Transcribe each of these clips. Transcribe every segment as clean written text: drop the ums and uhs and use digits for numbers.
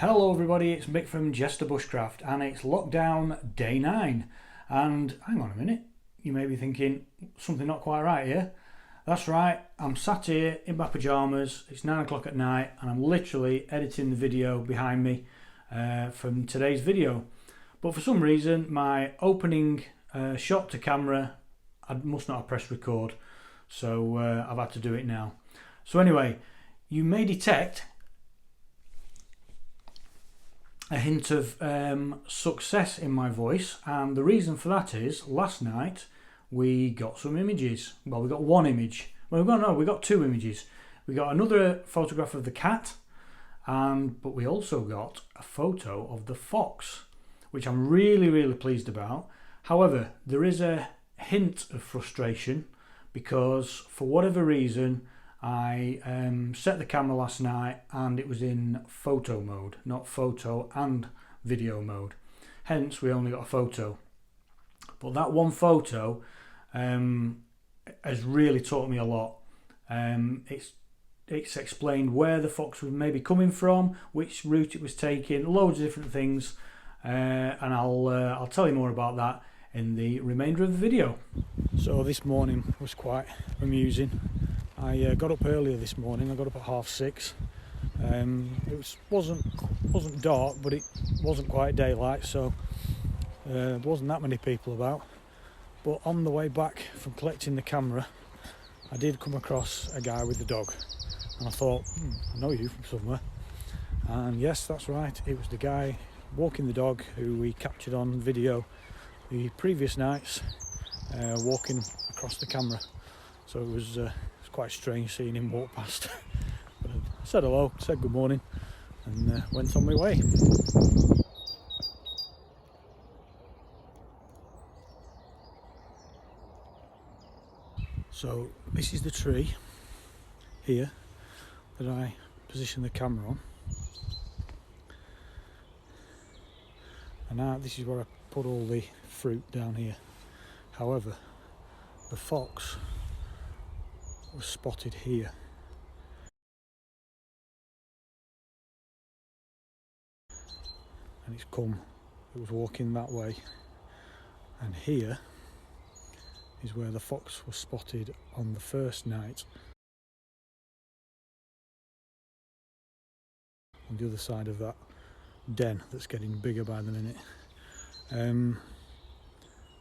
Hello everybody, it's Mick from Jester Bushcraft and it's lockdown day 9. And hang on a minute, you may be thinking something not quite right here. That's right, I'm sat here in my pyjamas, it's 9 o'clock at night and I'm literally editing the video behind me from today's video. But for some reason my opening shot to camera, I must not have pressed record, so I've had to do it now. So anyway, you may detect a hint of success in my voice, and the reason for that is last night we got some images. Well, we got one image. Well, we got two images. We got another photograph of the cat, but we also got a photo of the fox, which I'm really pleased about. However, there is a hint of frustration because for whatever reason I set the camera last night and it was in photo mode, not photo and video mode. Hence we only got a photo. But that one photo has really taught me a lot. It's explained where the fox was maybe coming from, which route it was taking, loads of different things, and I'll tell you more about that in the remainder of the video. So this morning was quite amusing. I got up earlier this morning. I got up at 6:30. It wasn't dark, but it wasn't quite daylight, so there wasn't that many people about. But on the way back from collecting the camera, I did come across a guy with the dog, and I thought, I know you from somewhere. And yes, that's right. It was the guy walking the dog who we captured on video the previous nights, walking across the camera. So it was quite strange seeing him walk past. But I said hello, said good morning, and went on my way. So this is the tree here that I positioned the camera on, and now this is where I put all the fruit down here. However, the fox was spotted here, and it was walking that way, and here is where the fox was spotted on the first night, on the other side of that den that's getting bigger by the minute.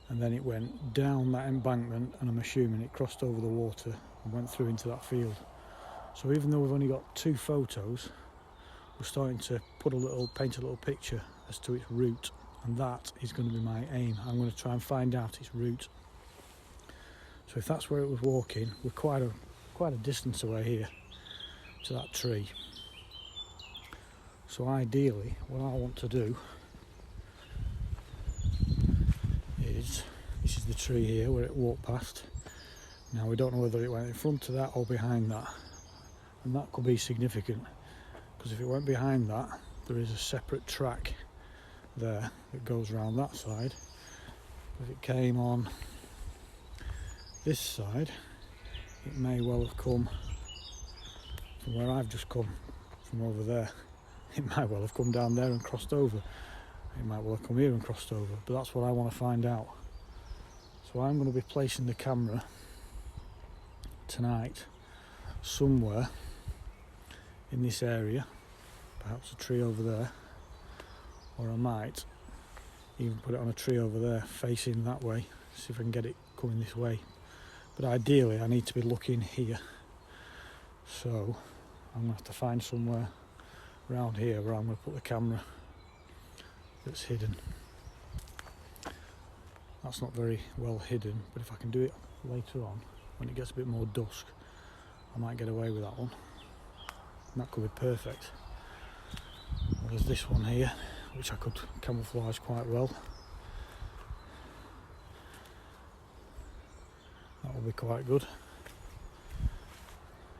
And then it went down that embankment, and I'm assuming it crossed over the water and went through into that field. So even though we've only got 2 photos, we're starting to paint a little picture as to its route, and that is going to be my aim. I'm going to try and find out its route. So if that's where it was walking, we're quite a distance away here to that tree. So ideally, what I want to do is, this is the tree here where it walked past. Now we don't know whether it went in front of that or behind that, and that could be significant, because if it went behind that, there is a separate track there that goes around that side. If it came on this side, it may well have come from where I've just come, from over there. It might well have come down there and crossed over. It might well have come here and crossed over, but that's what I want to find out. So I'm going to be placing the camera tonight somewhere in this area, perhaps a tree over there, or I might even put it on a tree over there facing that way, see if I can get it coming this way. But ideally I need to be looking here, so I'm going to have to find somewhere around here where I'm going to put the camera that's hidden. That's not very well hidden, but if I can do it later on when it gets a bit more dusk, I might get away with that one, and that could be perfect. Well, there's this one here which I could camouflage quite well. That will be quite good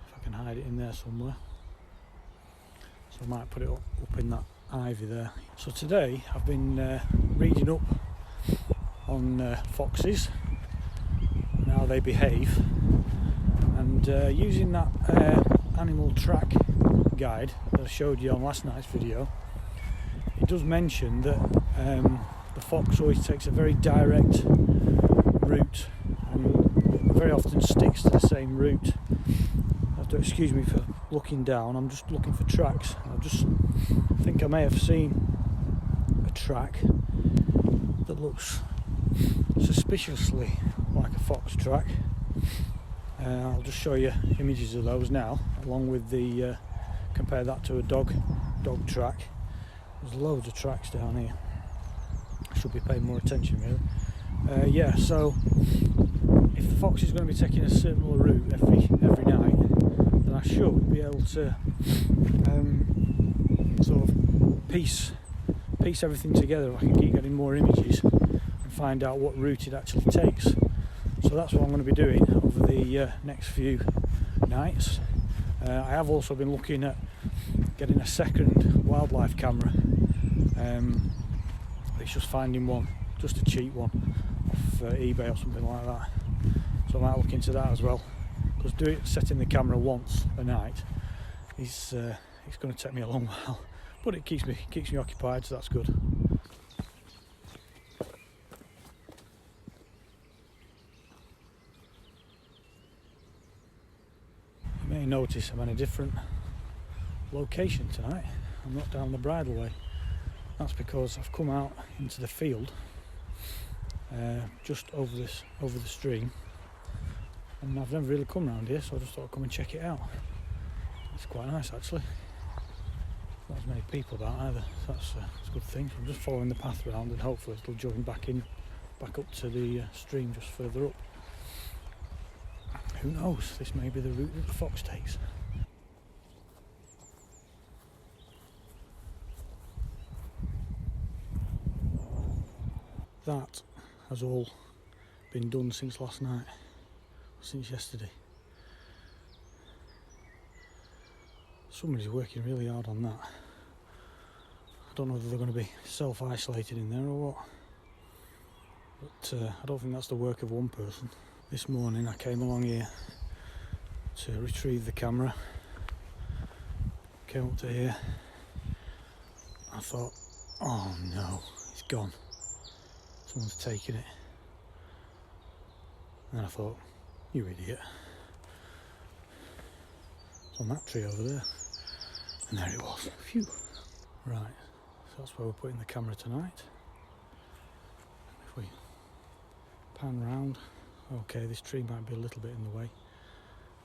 if I can hide it in there somewhere. So I might put it up in that ivy there. So today I've been reading up on foxes and how they behave, and using that animal track guide that I showed you on last night's video, does mention that the fox always takes a very direct route and very often sticks to the same route. You have to excuse me for looking down. I'm just looking for tracks. I think I may have seen a track that looks suspiciously like a fox track. I'll just show you images of those now, along with the compare that to a dog track. There's loads of tracks down here. I should be paying more attention really. Yeah, so if the fox is going to be taking a similar route every night, then I should be able to sort of piece everything together. I can keep getting more images and find out what route it actually takes. So that's what I'm going to be doing over the next few nights. I have also been looking at getting a second wildlife camera. It's just finding one, just a cheap one off eBay or something like that. So I might look into that as well, because setting the camera once a night is it's going to take me a long while, but it keeps me occupied, so that's good. You may notice I'm in a different location tonight. I'm not down the bridleway. That's because I've come out into the field just over the stream, and I've never really come around here, so I just thought I'd come and check it out. It's quite nice actually. Not as many people about either, so that's a good thing. So I'm just following the path around, and hopefully it'll join back up to the stream just further up. Who knows, this may be the route that the fox takes. That has all been done since last night, since yesterday. Somebody's working really hard on that. I don't know whether they're going to be self-isolated in there or what, but I don't think that's the work of one person. This morning I came along here to retrieve the camera, came up to here, I thought, oh no, it's gone. Someone's taken it. And then I thought, you idiot. It's on that tree over there. And there it was. Phew. Right, so that's where we're putting the camera tonight. If we pan round, okay, this tree might be a little bit in the way,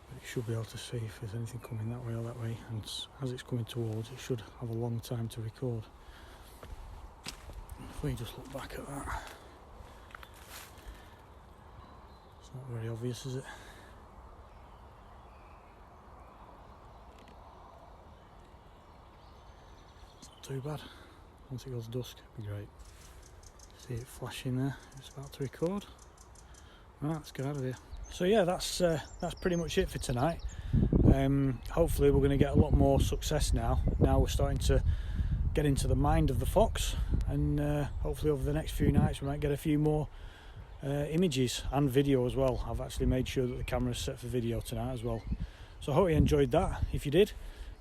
but you should be able to see if there's anything coming that way or that way, and as it's coming towards, it should have a long time to record. If we just look back at that, it's not very obvious, is it? It's not too bad. Once it goes dusk, it'll be great. See it flashing there, it's about to record. Right, let's get out of here. So yeah, that's pretty much it for tonight. Hopefully we're going to get a lot more success now. Now we're starting to get into the mind of the fox, and hopefully over the next few nights we might get a few more images and video as well. I've actually made sure that the camera's set for video tonight as well. So I hope you enjoyed that. If you did,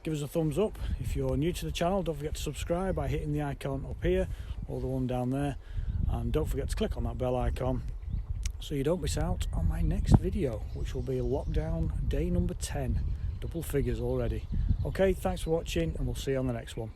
give us a thumbs up. If you're new to the channel, don't forget to subscribe by hitting the icon up here or the one down there, and don't forget to click on that bell icon so you don't miss out on my next video, which will be lockdown day number 10. Double figures already. Okay, thanks for watching, and we'll see you on the next one.